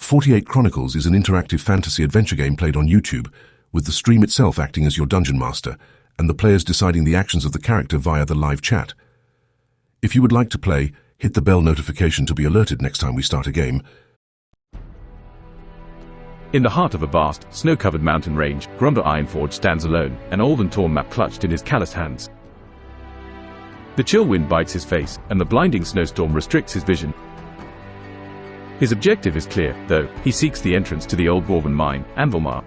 48 Chronicles is an interactive fantasy adventure game played on YouTube, with the stream itself acting as your dungeon master, and the players deciding the actions of the character via the live chat. If you would like to play, hit the bell notification to be alerted next time we start a game. In the heart of a vast, snow-covered mountain range, Grumber Ironforge stands alone, an old and torn map clutched in his calloused hands. The chill wind bites his face, and the blinding snowstorm restricts his vision. His objective is clear, though. He seeks the entrance to the old dwarven mine, Anvilmar.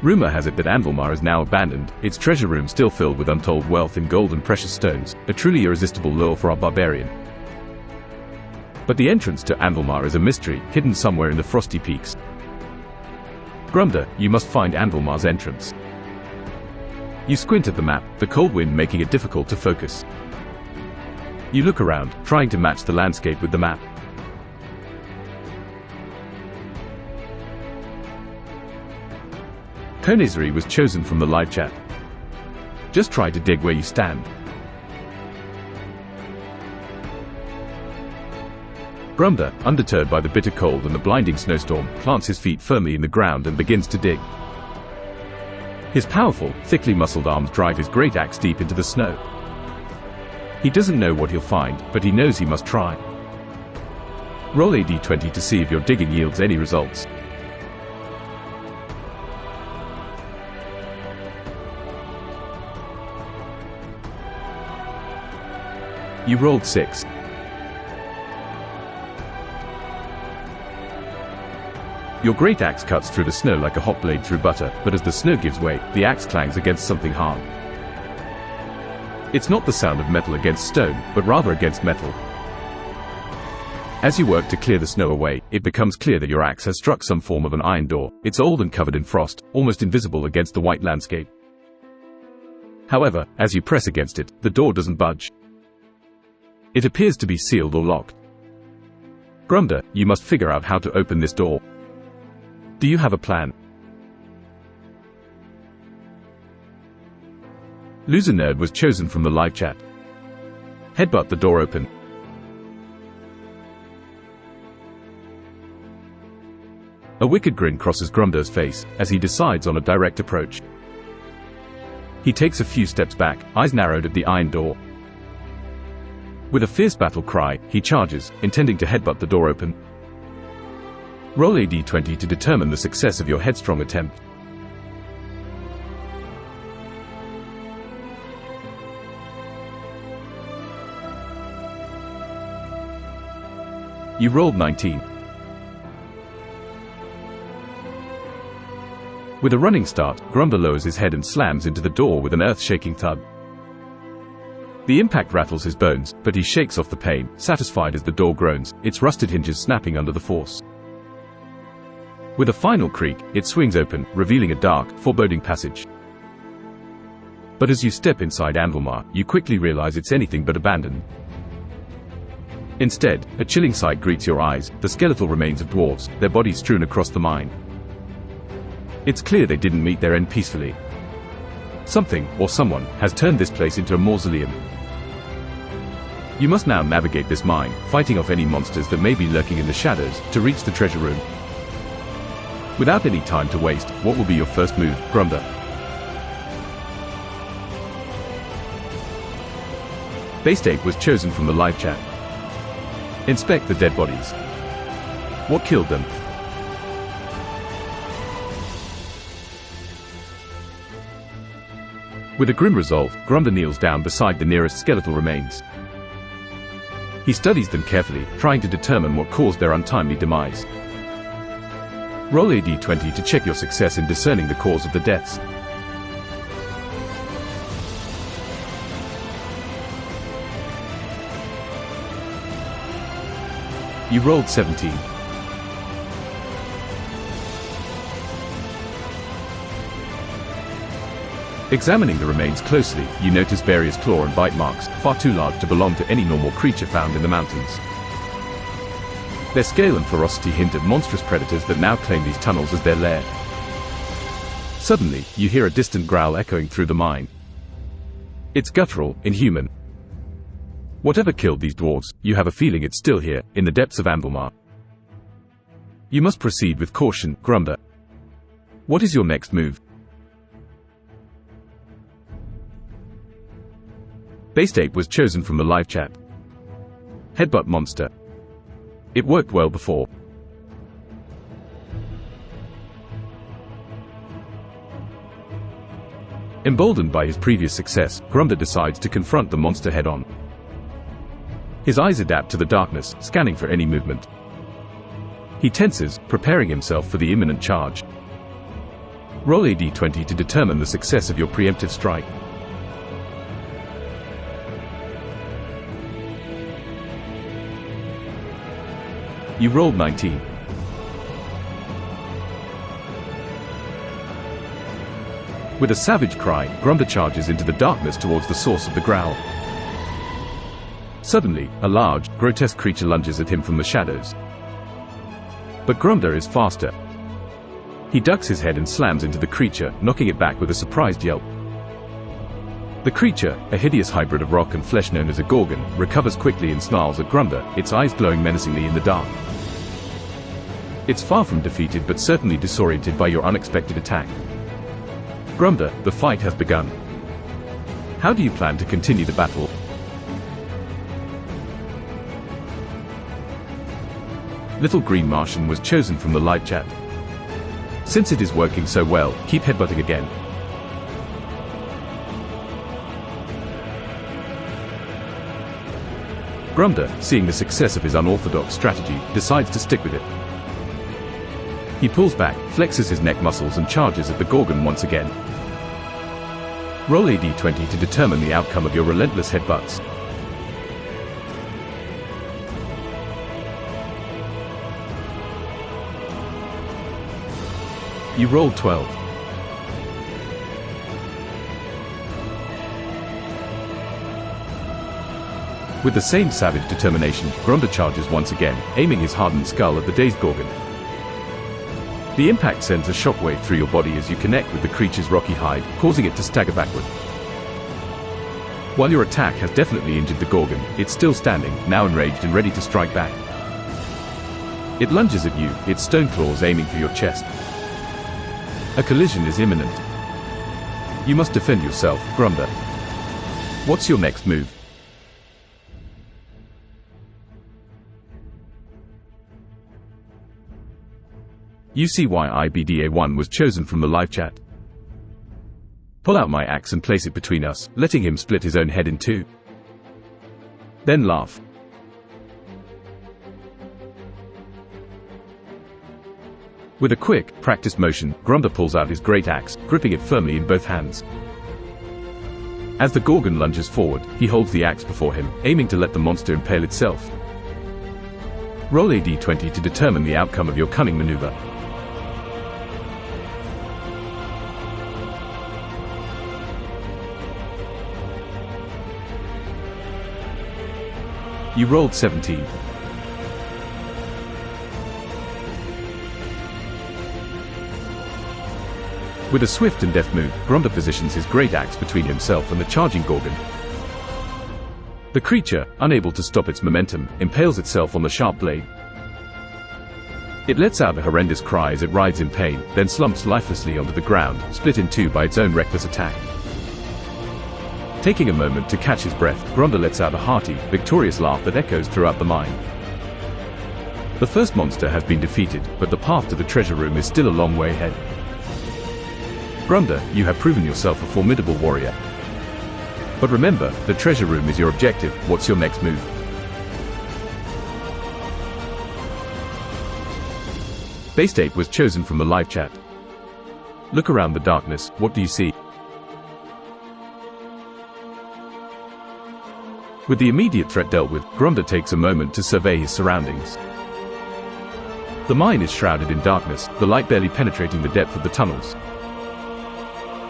Rumor has it that Anvilmar is now abandoned, its treasure room still filled with untold wealth in gold and precious stones, a truly irresistible lure for our barbarian. But the entrance to Anvilmar is a mystery, hidden somewhere in the frosty peaks. Grumder, you must find Anvilmar's entrance. You squint at the map, the cold wind making it difficult to focus. You look around, trying to match the landscape with the map. Konezri was chosen from the live chat. Just try to dig where you stand. Grumder, undeterred by the bitter cold and the blinding snowstorm, plants his feet firmly in the ground and begins to dig. His powerful, thickly muscled arms drive his great axe deep into the snow. He doesn't know what he'll find, but he knows he must try. Roll a d20 to see if your digging yields any results. You rolled 6. Your great axe cuts through the snow like a hot blade through butter, but as the snow gives way, the axe clangs against something hard. It's not the sound of metal against stone, but rather against metal. As you work to clear the snow away, it becomes clear that your axe has struck some form of an iron door. It's old and covered in frost, almost invisible against the white landscape. However, as you press against it, the door doesn't budge. It appears to be sealed or locked. Grumder, you must figure out how to open this door. Do you have a plan? Loser Nerd was chosen from the live chat. Headbutt the door open. A wicked grin crosses Grumder's face as he decides on a direct approach. He takes a few steps back, eyes narrowed at the iron door. With a fierce battle cry, he charges, intending to headbutt the door open. Roll a d20 to determine the success of your headstrong attempt. You rolled 19. With a running start, Grumber lowers his head and slams into the door with an earth-shaking thud. The impact rattles his bones, but he shakes off the pain, satisfied as the door groans, its rusted hinges snapping under the force. With a final creak, it swings open, revealing a dark, foreboding passage. But as you step inside Anvilmar, you quickly realize it's anything but abandoned. Instead, a chilling sight greets your eyes, the skeletal remains of dwarves, their bodies strewn across the mine. It's clear they didn't meet their end peacefully. Something, or someone, has turned this place into a mausoleum. You must now navigate this mine, fighting off any monsters that may be lurking in the shadows, to reach the treasure room. Without any time to waste, what will be your first move, Grumder? Bastape was chosen from the live chat. Inspect the dead bodies. What killed them? With a grim resolve, Grumder kneels down beside the nearest skeletal remains. He studies them carefully, trying to determine what caused their untimely demise. Roll a d20 to check your success in discerning the cause of the deaths. You rolled 17. Examining the remains closely, you notice various claw and bite marks, far too large to belong to any normal creature found in the mountains. Their scale and ferocity hint at monstrous predators that now claim these tunnels as their lair. Suddenly, you hear a distant growl echoing through the mine. It's guttural, inhuman. Whatever killed these dwarves, you have a feeling it's still here, in the depths of Anvilmar. You must proceed with caution, Grumber. What is your next move? Based Ape was chosen from the live chat. Headbutt monster. It worked well before. Emboldened by his previous success, Grumber decides to confront the monster head-on. His eyes adapt to the darkness, scanning for any movement. He tenses, preparing himself for the imminent charge. Roll a d20 to determine the success of your preemptive strike. You rolled 19. With a savage cry, Grumber charges into the darkness towards the source of the growl. Suddenly, a large, grotesque creature lunges at him from the shadows. But Grumber is faster. He ducks his head and slams into the creature, knocking it back with a surprised yelp. The creature, a hideous hybrid of rock and flesh known as a gorgon, recovers quickly and snarls at Grumber, its eyes glowing menacingly in the dark. It's far from defeated but certainly disoriented by your unexpected attack. Grumber, the fight has begun. How do you plan to continue the battle? Little Green Martian was chosen from the live chat. Since it is working so well, keep headbutting again. Grumber, seeing the success of his unorthodox strategy, decides to stick with it. He pulls back, flexes his neck muscles and charges at the Gorgon once again. Roll a d20 to determine the outcome of your relentless headbutts. You rolled 12. With the same savage determination, Grumber charges once again, aiming his hardened skull at the dazed Gorgon. The impact sends a shockwave through your body as you connect with the creature's rocky hide, causing it to stagger backward. While your attack has definitely injured the Gorgon, it's still standing, now enraged and ready to strike back. It lunges at you, its stone claws aiming for your chest. A collision is imminent. You must defend yourself, Grumber. What's your next move? You see why IBDA1 was chosen from the live chat. Pull out my axe and place it between us, letting him split his own head in two. Then laugh. With a quick, practiced motion, Grumber pulls out his great axe, gripping it firmly in both hands. As the Gorgon lunges forward, he holds the axe before him, aiming to let the monster impale itself. Roll a d20 to determine the outcome of your cunning maneuver. You rolled 17. With a swift and deft move, Grumber positions his great axe between himself and the charging Gorgon. The creature, unable to stop its momentum, impales itself on the sharp blade. It lets out a horrendous cry as it writhes in pain, then slumps lifelessly onto the ground, split in two by its own reckless attack. Taking a moment to catch his breath, Grumber lets out a hearty, victorious laugh that echoes throughout the mine. The first monster has been defeated, but the path to the treasure room is still a long way ahead. Grumber, you have proven yourself a formidable warrior. But remember, the treasure room is your objective. What's your next move? Based Ape was chosen from the live chat. Look around the darkness, what do you see? With the immediate threat dealt with, Grumber takes a moment to survey his surroundings. The mine is shrouded in darkness, the light barely penetrating the depth of the tunnels.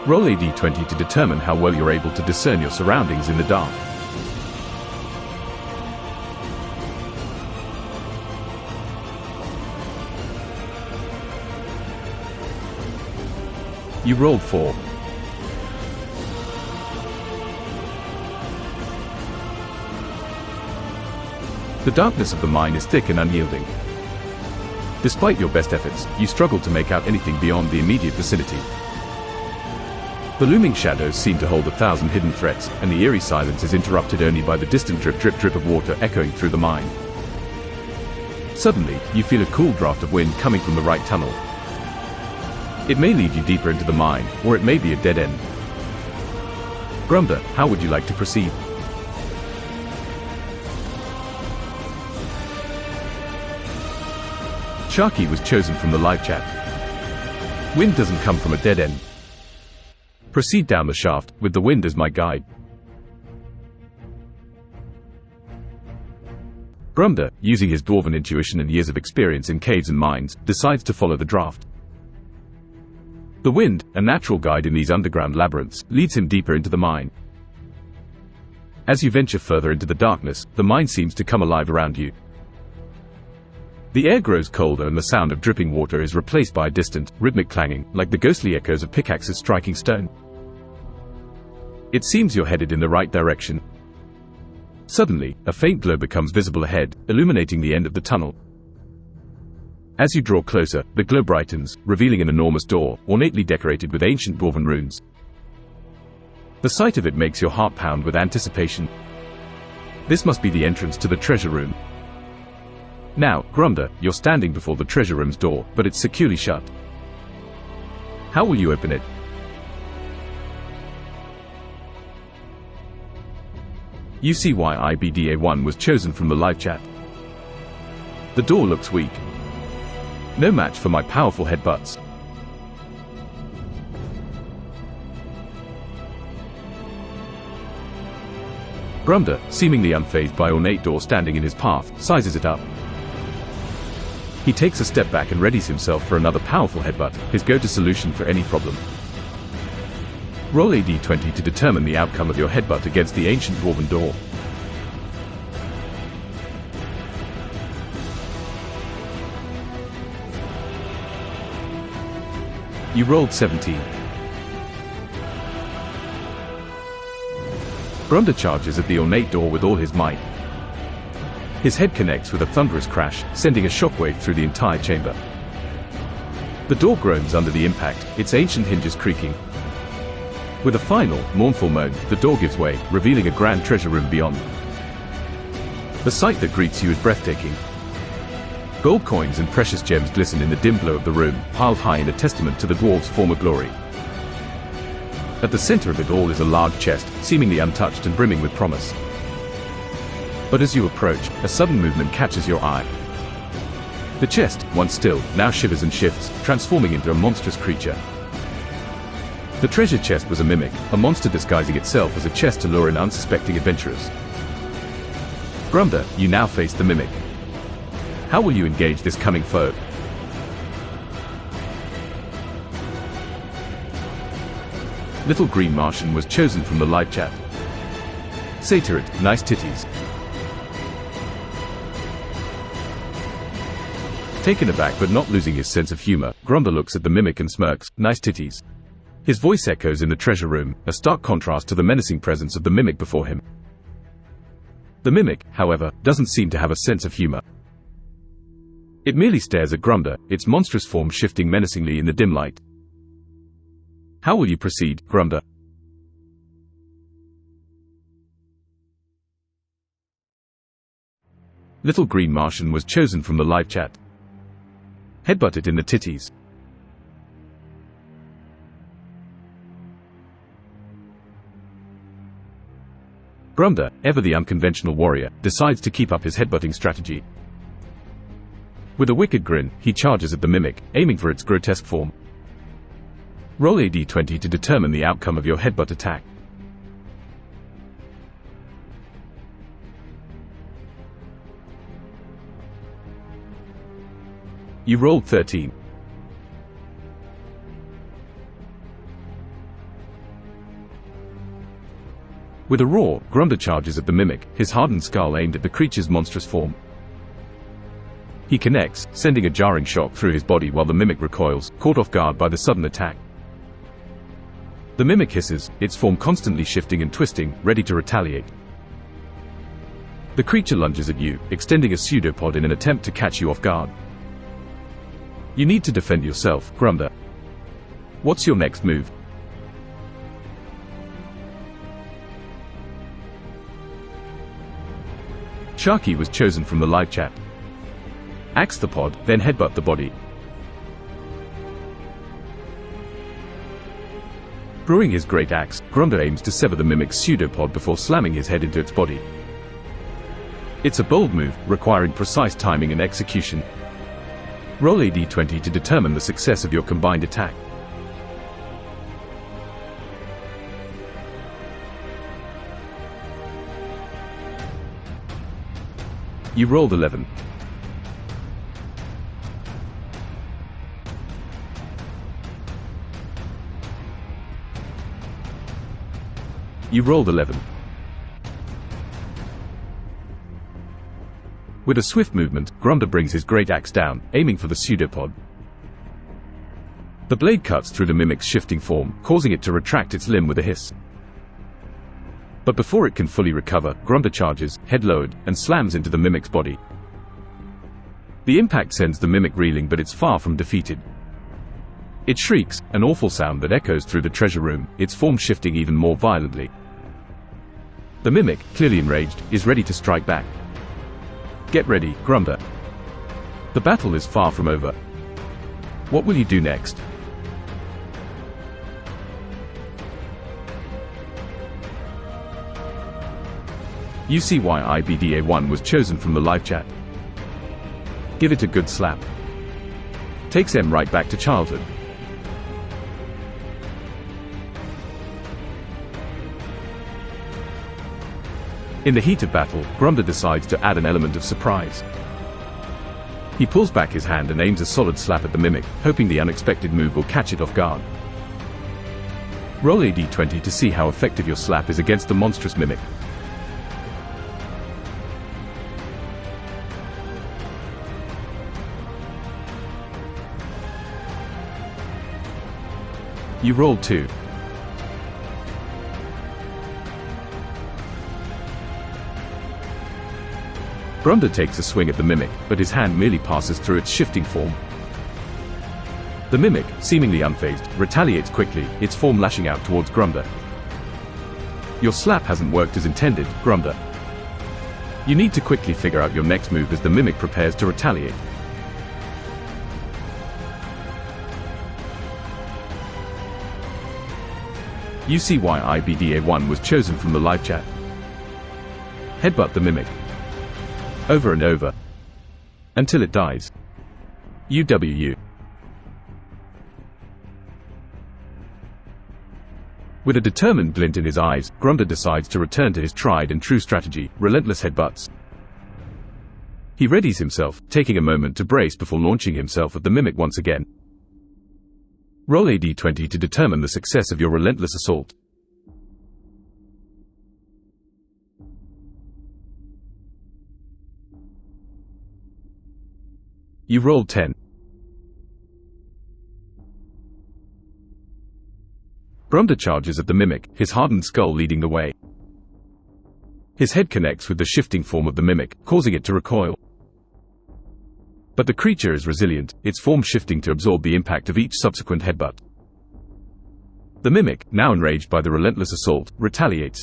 Roll a d20 to determine how well you're able to discern your surroundings in the dark. You rolled 4. The darkness of the mine is thick and unyielding. Despite your best efforts, you struggle to make out anything beyond the immediate vicinity. The looming shadows seem to hold 1,000 hidden threats, and the eerie silence is interrupted only by the distant drip of water echoing through the mine. Suddenly, you feel a cool draft of wind coming from the right tunnel. It may lead you deeper into the mine, or it may be a dead end. Grumda, how would you like to proceed? Sharky was chosen from the live chat. Wind doesn't come from a dead end. Proceed down the shaft, with the wind as my guide. Grumda, using his dwarven intuition and years of experience in caves and mines, decides to follow the draft. The wind, a natural guide in these underground labyrinths, leads him deeper into the mine. As you venture further into the darkness, the mine seems to come alive around you. The air grows colder and the sound of dripping water is replaced by a distant, rhythmic clanging, like the ghostly echoes of pickaxes striking stone. It seems you're headed in the right direction. Suddenly, a faint glow becomes visible ahead, illuminating the end of the tunnel. As you draw closer, the glow brightens, revealing an enormous door, ornately decorated with ancient dwarven runes. The sight of it makes your heart pound with anticipation. This must be the entrance to the treasure room. Now, Grumda, you're standing before the treasure room's door, but it's securely shut. How will you open it? You see why IBDA1 was chosen from the live chat. The door looks weak. No match for my powerful headbutts. Grumda, seemingly unfazed by ornate door standing in his path, sizes it up. He takes a step back and readies himself for another powerful headbutt, his go-to solution for any problem. Roll a d20 to determine the outcome of your headbutt against the ancient dwarven door. You rolled 17. Grumda charges at the ornate door with all his might. His head connects with a thunderous crash, sending a shockwave through the entire chamber. The door groans under the impact, its ancient hinges creaking. With a final, mournful moan, the door gives way, revealing a grand treasure room beyond. The sight that greets you is breathtaking. Gold coins and precious gems glisten in the dim glow of the room, piled high in a testament to the dwarves' former glory. At the center of it all is a large chest, seemingly untouched and brimming with promise. But as you approach, a sudden movement catches your eye. The chest, once still, now shivers and shifts, transforming into a monstrous creature. The treasure chest was a mimic, a monster disguising itself as a chest to lure in unsuspecting adventurers. Grumda, you now face the mimic. How will you engage this cunning foe? Little Green Martian was chosen from the live chat. Say to it, nice titties. Taken aback but not losing his sense of humor, Grumda looks at the mimic and smirks, nice titties. His voice echoes in the treasure room, a stark contrast to the menacing presence of the mimic before him. The mimic, however, doesn't seem to have a sense of humor. It merely stares at Grumda, its monstrous form shifting menacingly in the dim light. How will you proceed, Grumda? Little Green Martian was chosen from the live chat. Headbutt it in the titties. Grumda, ever the unconventional warrior, decides to keep up his headbutting strategy. With a wicked grin, he charges at the mimic, aiming for its grotesque form. Roll a d20 to determine the outcome of your headbutt attack. You rolled 13. With a roar, Grumda charges at the mimic, his hardened skull aimed at the creature's monstrous form. He connects, sending a jarring shock through his body while the mimic recoils, caught off guard by the sudden attack. The mimic hisses, its form constantly shifting and twisting, ready to retaliate. The creature lunges at you, extending a pseudopod in an attempt to catch you off guard. You need to defend yourself, Grumda. What's your next move? Sharky was chosen from the live chat. Axe the pod, then headbutt the body. Drawing his great axe, Grumda aims to sever the mimic's pseudopod before slamming his head into its body. It's a bold move, requiring precise timing and execution. Roll a d20 to determine the success of your combined attack. You rolled 11. You rolled 11. With a swift movement, Grumda brings his great axe down, aiming for the pseudopod. The blade cuts through the mimic's shifting form, causing it to retract its limb with a hiss. But before it can fully recover, Grumda charges, head lowered, and slams into the mimic's body. The impact sends the mimic reeling, but it's far from defeated. It shrieks, an awful sound that echoes through the treasure room, its form shifting even more violently. The mimic, clearly enraged, is ready to strike back. Get ready, Grumda. The battle is far from over. What will you do next? You see why IBDA1 was chosen from the live chat. Give it a good slap. Takes them right back to childhood. In the heat of battle, Grumda decides to add an element of surprise. He pulls back his hand and aims a solid slap at the mimic, hoping the unexpected move will catch it off guard. Roll a d20 to see how effective your slap is against the monstrous mimic. You rolled 2. Grumda takes a swing at the mimic, but his hand merely passes through its shifting form. The mimic, seemingly unfazed, retaliates quickly, its form lashing out towards Grumda. Your slap hasn't worked as intended, Grumda. You need to quickly figure out your next move as the mimic prepares to retaliate. You see why IBDA1 was chosen from the live chat. Headbutt the mimic. Over and over. Until it dies. UWU. With a determined glint in his eyes, Grumda decides to return to his tried and true strategy, relentless headbutts. He readies himself, taking a moment to brace before launching himself at the mimic once again. Roll a d20 to determine the success of your relentless assault. You rolled 10. Grumda charges at the mimic, his hardened skull leading the way. His head connects with the shifting form of the mimic, causing it to recoil. But the creature is resilient, its form shifting to absorb the impact of each subsequent headbutt. The mimic, now enraged by the relentless assault, retaliates.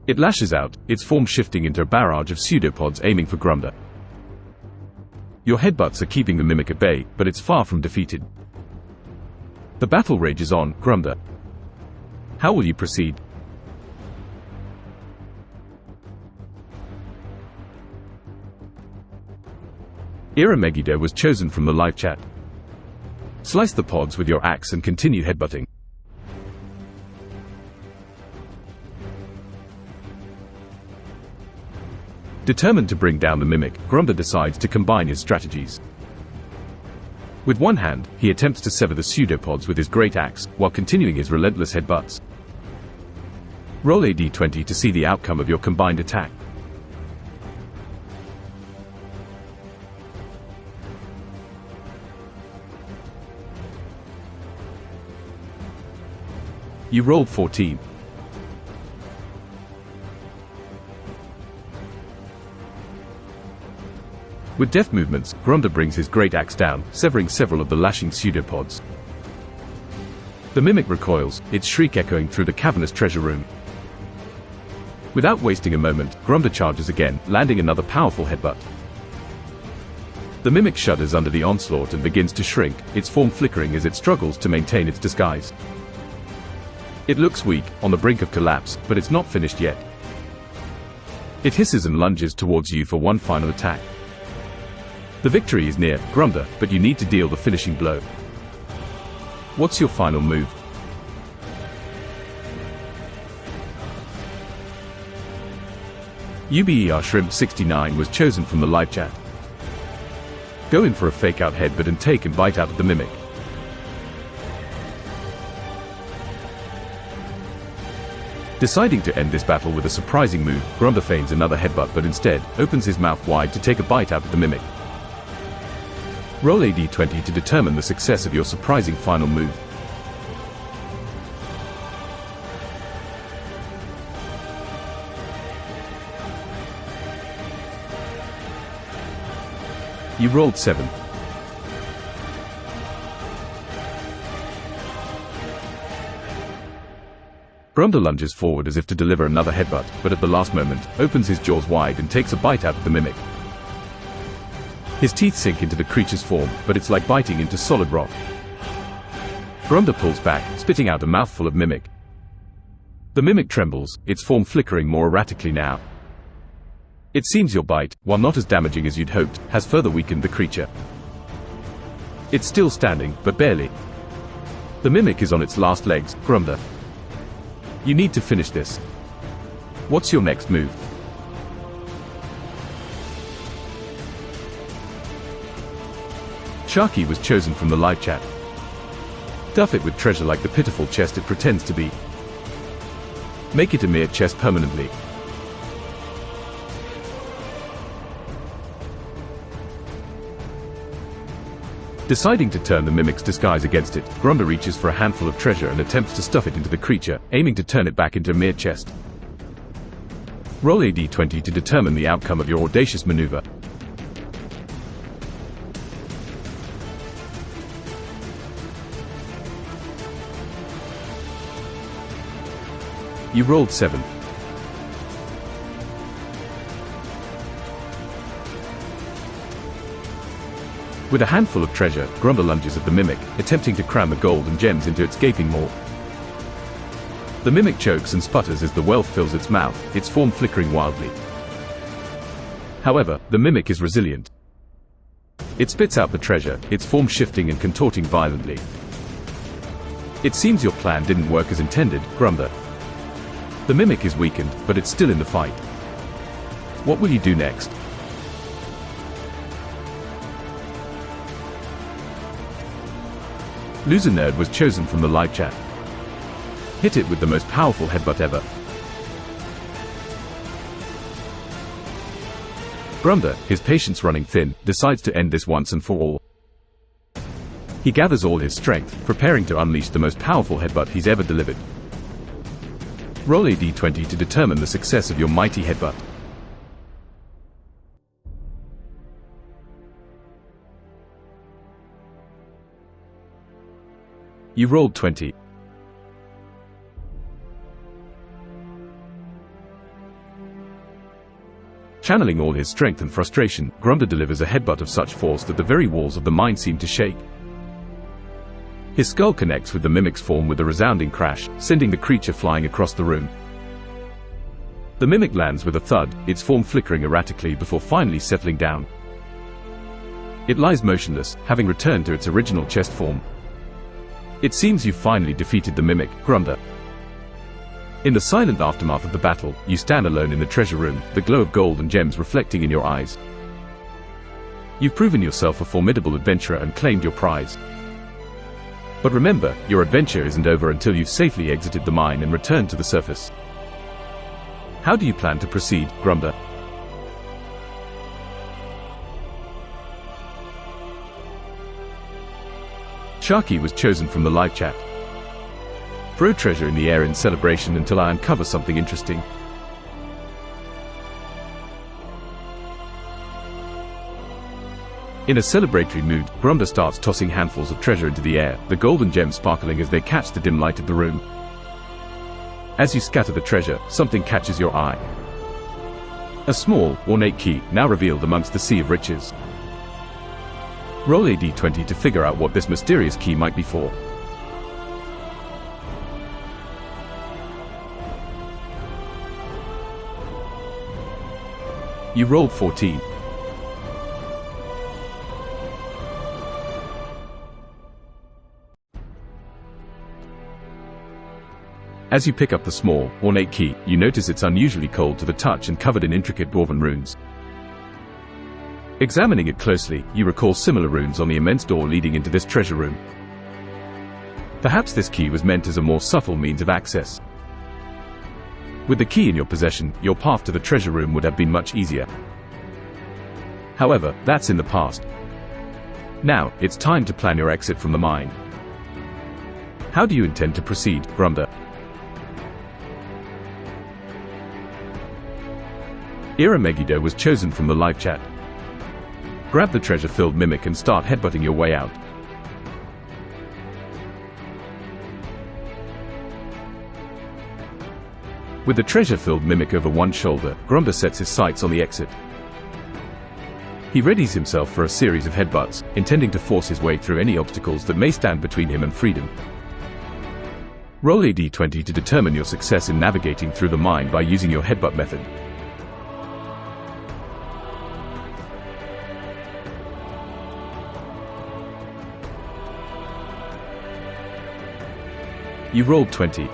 It lashes out, its form shifting into a barrage of pseudopods aiming for Grumda. Your headbutts are keeping the mimic at bay, but it's far from defeated. The battle rages on, Grumda. How will you proceed? Ira Megiddo was chosen from the live chat. Slice the pods with your axe and continue headbutting. Determined to bring down the mimic, Grumda decides to combine his strategies. With one hand, he attempts to sever the pseudopods with his great axe, while continuing his relentless headbutts. Roll a d20 to see the outcome of your combined attack. You rolled 14. With deft movements, Gromda brings his great axe down, severing several of the lashing pseudopods. The mimic recoils, its shriek echoing through the cavernous treasure room. Without wasting a moment, Gromda charges again, landing another powerful headbutt. The mimic shudders under the onslaught and begins to shrink, its form flickering as it struggles to maintain its disguise. It looks weak, on the brink of collapse, but it's not finished yet. It hisses and lunges towards you for one final attack. The victory is near, Gromda, but you need to deal the finishing blow. What's your final move? UBER Shrimp 69 was chosen from the live chat. Go in for a fake-out headbutt and take and bite out of the mimic. Deciding to end this battle with a surprising move, Gromda feigns another headbutt but instead opens his mouth wide to take a bite out of the mimic. Roll a d20 to determine the success of your surprising final move. You rolled 7. Gromda lunges forward as if to deliver another headbutt, but at the last moment, opens his jaws wide and takes a bite out of the mimic. His teeth sink into the creature's form, but it's like biting into solid rock. Gromda pulls back, spitting out a mouthful of mimic. The mimic trembles, its form flickering more erratically now. It seems your bite, while not as damaging as you'd hoped, has further weakened the creature. It's still standing, but barely. The mimic is on its last legs, Gromda. You need to finish this. What's your next move? Sharky was chosen from the live chat. Stuff it with treasure like the pitiful chest it pretends to be. Make it a mere chest permanently. Deciding to turn the mimic's disguise against it, Gromda reaches for a handful of treasure and attempts to stuff it into the creature, aiming to turn it back into a mere chest. Roll a d20 to determine the outcome of your audacious maneuver. You rolled 7. With a handful of treasure, Gromda lunges at the mimic, attempting to cram the gold and gems into its gaping maw. The mimic chokes and sputters as the wealth fills its mouth, its form flickering wildly. However, the mimic is resilient. It spits out the treasure, its form shifting and contorting violently. It seems your plan didn't work as intended, Gromda. The mimic is weakened, but it's still in the fight. What will you do next? Loser Nerd was chosen from the live chat. Hit it with the most powerful headbutt ever. Gromda, his patience running thin, decides to end this once and for all. He gathers all his strength, preparing to unleash the most powerful headbutt he's ever delivered. Roll a d20 to determine the success of your mighty headbutt. You rolled 20. Channeling all his strength and frustration, Gromda delivers a headbutt of such force that the very walls of the mine seem to shake. His skull connects with the mimic's form with a resounding crash, sending the creature flying across the room. The mimic lands with a thud, its form flickering erratically before finally settling down. It lies motionless, having returned to its original chest form. It seems you've finally defeated the mimic, Gromda. In the silent aftermath of the battle, you stand alone in the treasure room, the glow of gold and gems reflecting in your eyes. You've proven yourself a formidable adventurer and claimed your prize. But remember, your adventure isn't over until you've safely exited the mine and returned to the surface. How do you plan to proceed, Gromda? Sharky was chosen from the live chat. Throw treasure in the air in celebration until I uncover something interesting. In a celebratory mood, Grumda starts tossing handfuls of treasure into the air, the golden gems sparkling as they catch the dim light of the room. As you scatter the treasure, something catches your eye. A small, ornate key, now revealed amongst the sea of riches. Roll a d20 to figure out what this mysterious key might be for. You rolled 14. As you pick up the small, ornate key, you notice it's unusually cold to the touch and covered in intricate dwarven runes. Examining it closely, you recall similar runes on the immense door leading into this treasure room. Perhaps this key was meant as a more subtle means of access. With the key in your possession, your path to the treasure room would have been much easier. However, that's in the past. Now, it's time to plan your exit from the mine. How do you intend to proceed, Grumda? Ira Megiddo was chosen from the live chat. Grab the treasure-filled mimic and start headbutting your way out. With the treasure-filled mimic over one shoulder, Grumda sets his sights on the exit. He readies himself for a series of headbutts, intending to force his way through any obstacles that may stand between him and freedom. Roll a d20 to determine your success in navigating through the mine by using your headbutt method. You rolled 20.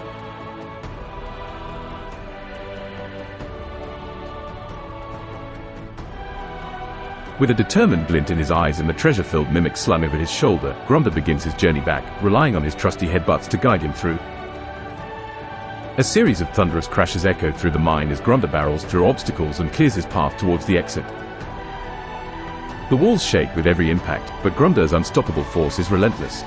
With a determined glint in his eyes and the treasure-filled mimic slung over his shoulder, Grumda begins his journey back, relying on his trusty headbutts to guide him through. A series of thunderous crashes echo through the mine as Grumda barrels through obstacles and clears his path towards the exit. The walls shake with every impact, but Grumda's unstoppable force is relentless.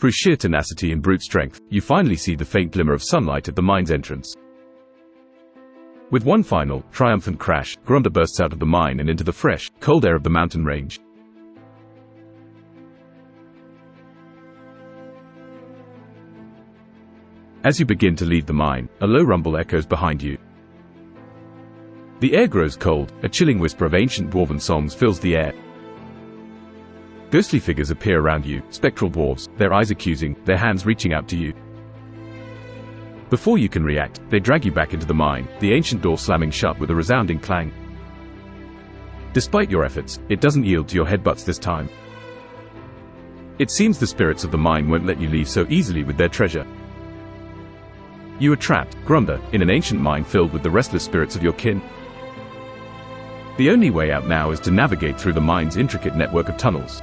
Through sheer tenacity and brute strength, you finally see the faint glimmer of sunlight at the mine's entrance. With one final, triumphant crash, Grumda bursts out of the mine and into the fresh, cold air of the mountain range. As you begin to leave the mine, a low rumble echoes behind you. The air grows cold, a chilling whisper of ancient dwarven songs fills the air. Ghostly figures appear around you, spectral dwarves, their eyes accusing, their hands reaching out to you. Before you can react, they drag you back into the mine, the ancient door slamming shut with a resounding clang. Despite your efforts, it doesn't yield to your headbutts this time. It seems the spirits of the mine won't let you leave so easily with their treasure. You are trapped, Grumda, in an ancient mine filled with the restless spirits of your kin. The only way out now is to navigate through the mine's intricate network of tunnels.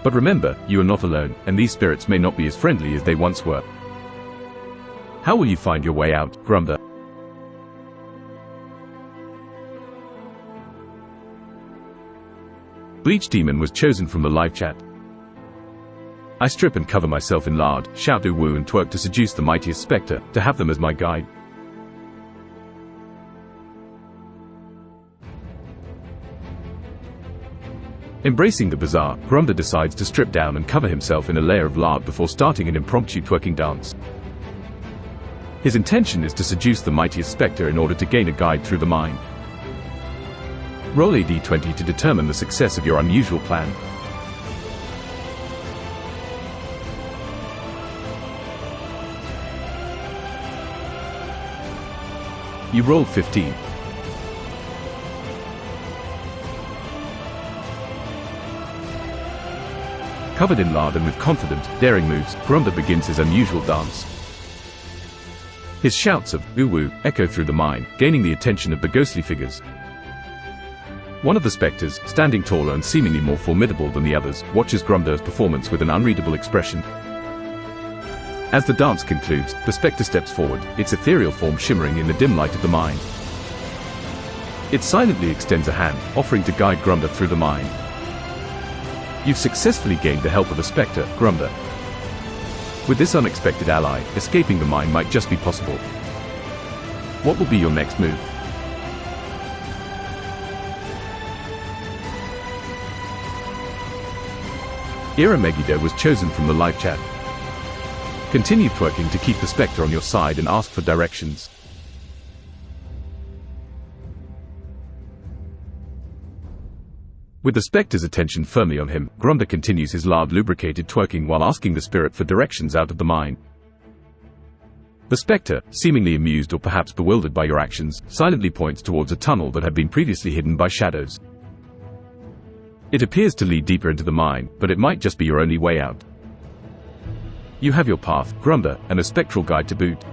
But remember, you are not alone, and these spirits may not be as friendly as they once were. How will you find your way out, Grumda? Bleach Demon was chosen from the live chat. I strip and cover myself in lard, shout woo and twerk to seduce the mightiest spectre, to have them as my guide. Embracing the bizarre, Grumda decides to strip down and cover himself in a layer of lard before starting an impromptu twerking dance. His intention is to seduce the mightiest spectre in order to gain a guide through the mine. Roll a d20 to determine the success of your unusual plan. You rolled 15. Covered in lard and with confident, daring moves, Grumda begins his unusual dance. His shouts of "oo-woo" echo through the mine, gaining the attention of the ghostly figures. One of the spectres, standing taller and seemingly more formidable than the others, watches Grumda's performance with an unreadable expression. As the dance concludes, the spectre steps forward, its ethereal form shimmering in the dim light of the mine. It silently extends a hand, offering to guide Grumda through the mine. You've successfully gained the help of the spectre, Grumda. With this unexpected ally, escaping the mine might just be possible. What will be your next move? Ira Megiddo was chosen from the live chat. Continue twerking to keep the spectre on your side and ask for directions. With the spectre's attention firmly on him, Gromda continues his loud lubricated twerking while asking the spirit for directions out of the mine. The spectre, seemingly amused or perhaps bewildered by your actions, silently points towards a tunnel that had been previously hidden by shadows. It appears to lead deeper into the mine, but it might just be your only way out. You have your path, Gromda, and a spectral guide to boot.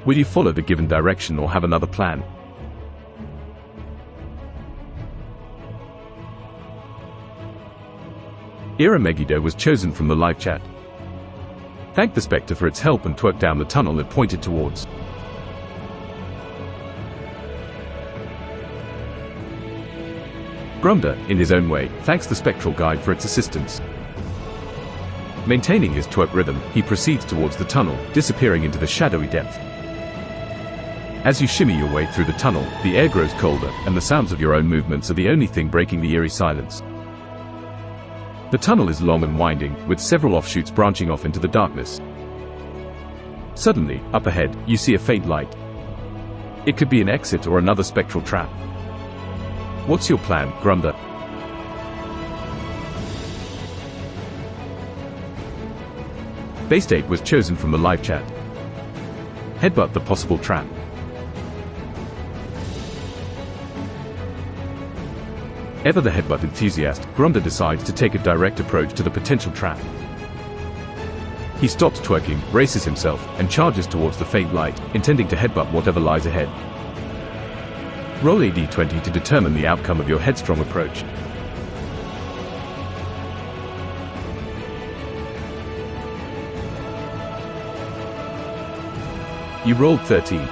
Will you follow the given direction or have another plan? Ira Megiddo was chosen from the live chat. Thank the spectre for its help and twerked down the tunnel it pointed towards. Gromda, in his own way, thanks the spectral guide for its assistance. Maintaining his twerk rhythm, he proceeds towards the tunnel, disappearing into the shadowy depth. As you shimmy your way through the tunnel, the air grows colder, and the sounds of your own movements are the only thing breaking the eerie silence. The tunnel is long and winding, with several offshoots branching off into the darkness. Suddenly, up ahead, you see a faint light. It could be an exit or another spectral trap. What's your plan, Gromda? Base 8 was chosen from the live chat. Headbutt the possible trap. Ever the headbutt enthusiast, Gromda decides to take a direct approach to the potential trap. He stops twerking, braces himself, and charges towards the faint light, intending to headbutt whatever lies ahead. Roll a d20 to determine the outcome of your headstrong approach. You rolled 13.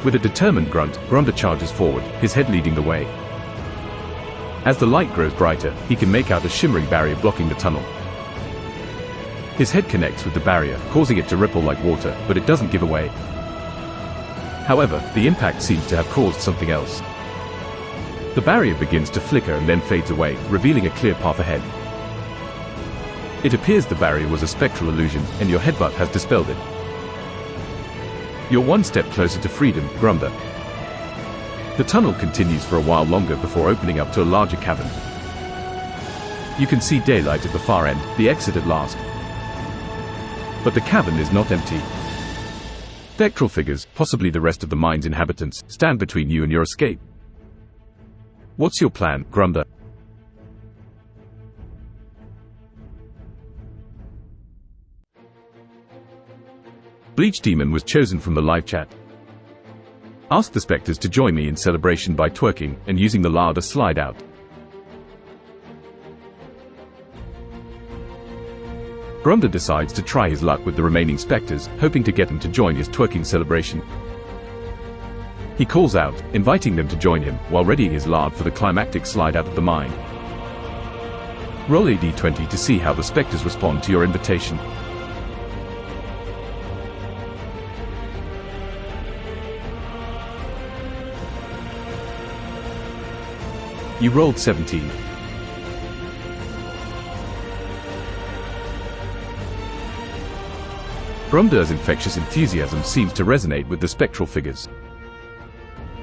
With a determined grunt, Gromda charges forward, his head leading the way. As the light grows brighter, he can make out a shimmering barrier blocking the tunnel. His head connects with the barrier, causing it to ripple like water, but it doesn't give away. However, the impact seems to have caused something else. The barrier begins to flicker and then fades away, revealing a clear path ahead. It appears the barrier was a spectral illusion, and your headbutt has dispelled it. You're one step closer to freedom, Gromda. The tunnel continues for a while longer before opening up to a larger cavern. You can see daylight at the far end, the exit at last. But the cavern is not empty. Spectral figures, possibly the rest of the mine's inhabitants, stand between you and your escape. What's your plan, Gromda? Bleach Demon was chosen from the live chat. Ask the specters to join me in celebration by twerking and using the larder slide out. Gromda decides to try his luck with the remaining specters, hoping to get them to join his twerking celebration. He calls out, inviting them to join him, while readying his lard for the climactic slide out of the mine. Roll a d20 to see how the specters respond to your invitation. You rolled 17. Gromda's infectious enthusiasm seems to resonate with the spectral figures.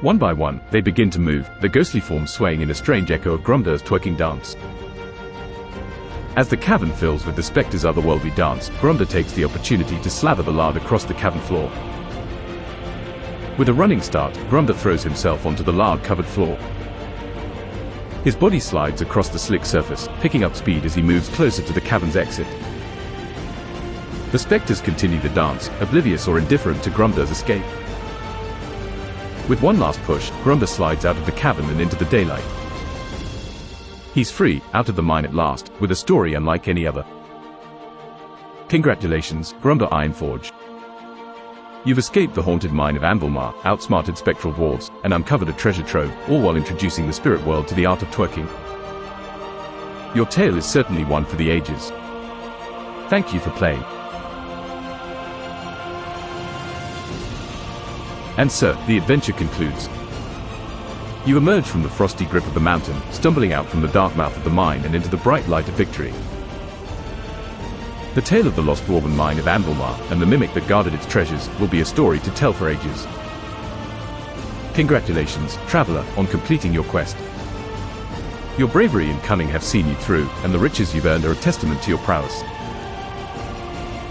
One by one, they begin to move, the ghostly forms swaying in a strange echo of Gromda's twerking dance. As the cavern fills with the spectre's otherworldly dance, Gromda takes the opportunity to slather the lard across the cavern floor. With a running start, Gromda throws himself onto the lard-covered floor. His body slides across the slick surface, picking up speed as he moves closer to the cavern's exit. The specters continue the dance, oblivious or indifferent to Gromda's escape. With one last push, Gromda slides out of the cavern and into the daylight. He's free, out of the mine at last, with a story unlike any other. Congratulations, Gromda Ironforge. You've escaped the haunted mine of Anvilmar, outsmarted spectral dwarves, and uncovered a treasure trove, all while introducing the spirit world to the art of twerking. Your tale is certainly one for the ages. Thank you for playing. And so, the adventure concludes. You emerge from the frosty grip of the mountain, stumbling out from the dark mouth of the mine and into the bright light of victory. The tale of the lost dwarven mine of Anvilmar and the mimic that guarded its treasures will be a story to tell for ages. Congratulations, traveler, on completing your quest. Your bravery and cunning have seen you through, and the riches you've earned are a testament to your prowess.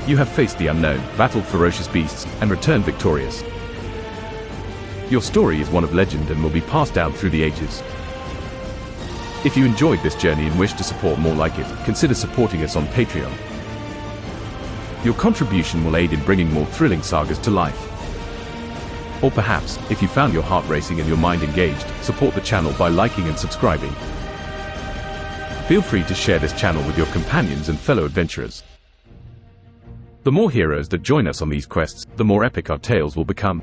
You have faced the unknown, battled ferocious beasts, and returned victorious. Your story is one of legend and will be passed down through the ages. If you enjoyed this journey and wish to support more like it, consider supporting us on Patreon. Your contribution will aid in bringing more thrilling sagas to life. Or perhaps, if you found your heart racing and your mind engaged, support the channel by liking and subscribing. Feel free to share this channel with your companions and fellow adventurers. The more heroes that join us on these quests, the more epic our tales will become.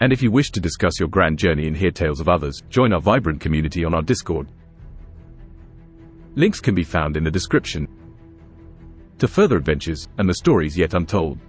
And if you wish to discuss your grand journey and hear tales of others, join our vibrant community on our Discord. Links can be found in the description to further adventures and the stories yet untold.